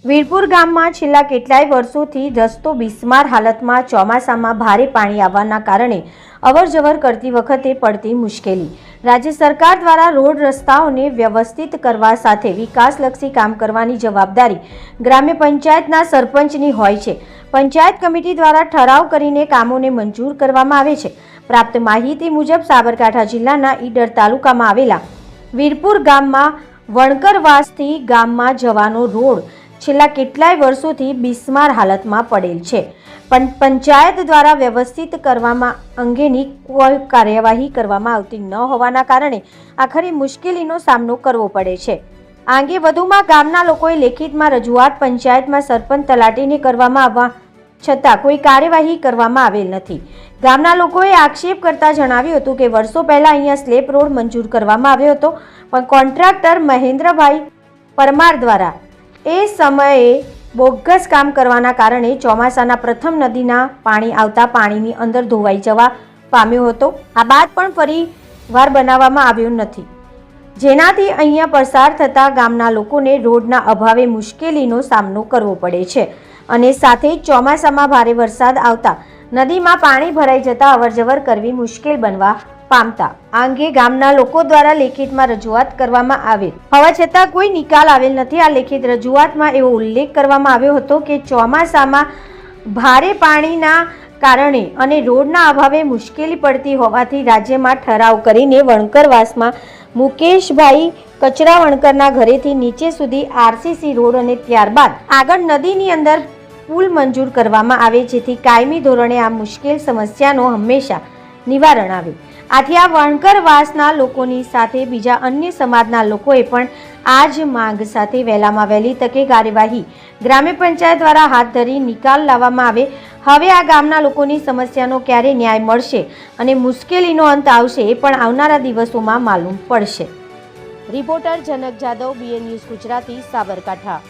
વીરપુર ગામમાં છેલ્લા કેટલાય વર્ષોથી રસ્તો બિસ્માર હાલતમાં, ચોમાસામાં ભારે પાણી આવવાના કારણે અવરજવર કરતી વખતે પડતી મુશ્કેલી. રાજ્ય સરકાર દ્વારા રોડ રસ્તાઓને વ્યવસ્થિત કરવા સાથે વિકાસલક્ષી કામ કરવાની જવાબદારી ગ્રામ્ય પંચાયતના સરપંચની હોય છે. પંચાયત કમિટી દ્વારા ઠરાવ કરીને કામોને મંજૂર કરવામાં આવે છે. પ્રાપ્ત માહિતી મુજબ સાબરકાંઠા જિલ્લાના ઈડર તાલુકામાં આવેલા વીરપુર ગામમાં વણકરવાસથી ગામમાં જવાનો રોડ છેલ્લા કેટલાય વર્ષોથી બિસ્માર હાલતમાં પડેલ છે, પણ પંચાયત દ્વારા વ્યવસ્થિત કરવામાં અંગેની કોઈ કાર્યવાહી કરવામાં આવતી ન હોવાના કારણે આખરે મુશ્કેલીનો સામનો કરવો પડે છે. આ અંગે વધુમાં ગામના લોકોએ લેખિતમાં રજૂઆત પંચાયતમાં સરપંચ તલાટીને કરવામાં આવવા છતાં કોઈ કાર્યવાહી કરવામાં આવેલ નથી. ગામના લોકોએ આક્ષેપ કરતા જણાવ્યું હતું કે વર્ષો પહેલા અહીંયા સ્લેબ રોડ મંજૂર કરવામાં આવ્યો હતો, પણ કોન્ટ્રાક્ટર મહેન્દ્રભાઈ પરમાર દ્વારા એ સમયે બોગસ કામ કરવાના કારણે ચોમાસાના પ્રથમ નદીના પાણી આવતા પાણીની અંદર ધોવાઈ જવા પામ્યો હતો. આ બાદ પણ ફરી વાર બનાવવામાં આવ્યો નથી, જેનાથી અહીંયા પસાર થતા ગામના લોકોને રોડના અભાવે મુશ્કેલીનો સામનો કરવો પડે છે અને સાથે જ ચોમાસામાં ભારે વરસાદ આવતા નદીમાં પાણી ભરાઈ જતા અવરજવર કરવી મુશ્કેલ બનવા પામતા આ અંગે ગામના લોકો દ્વારા લેખિતમાં રજૂઆત કરવામાં આવેલ હોવા છતાં કોઈ નિકાલ આવેલ નથી. આ લેખિત રજૂઆતમાં એવો ઉલ્લેખ કરવામાં આવ્યો હતો કે ચોમાસામાં ભારે પાણીના કારણે અને રોડના અભાવે મુશ્કેલી પડતી હોવાથી રાજ્યમાં ઠરાવ કરીને વણકરવાસમાં મુકેશભાઈ કચરા વણકરના ઘરેથી નીચે સુધી આરસીસી રોડ અને ત્યારબાદ આગળ નદીની અંદર પુલ મંજૂર કરવામાં આવે, જેથી કાયમી ધોરણે આ મુશ્કેલ સમસ્યાનો હંમેશા નિવારણ આવે. આથી આ વણકરવાસના લોકોની સાથે બીજા અન્ય સમાજના લોકોએ પણ આ જ માંગ સાથે વહેલામાં વહેલી તકે કાર્યવાહી ગ્રામ્ય પંચાયત દ્વારા હાથ ધરી નિકાલ લાવવામાં આવે. હવે આ ગામના લોકોની સમસ્યાનો ક્યારે ન્યાય મળશે અને મુશ્કેલીનો અંત આવશે એ પણ આવનારા દિવસોમાં માલુમ પડશે. રિપોર્ટર જનક જાદવ, BN ન્યૂઝ ગુજરાતી, સાબરકાંઠા.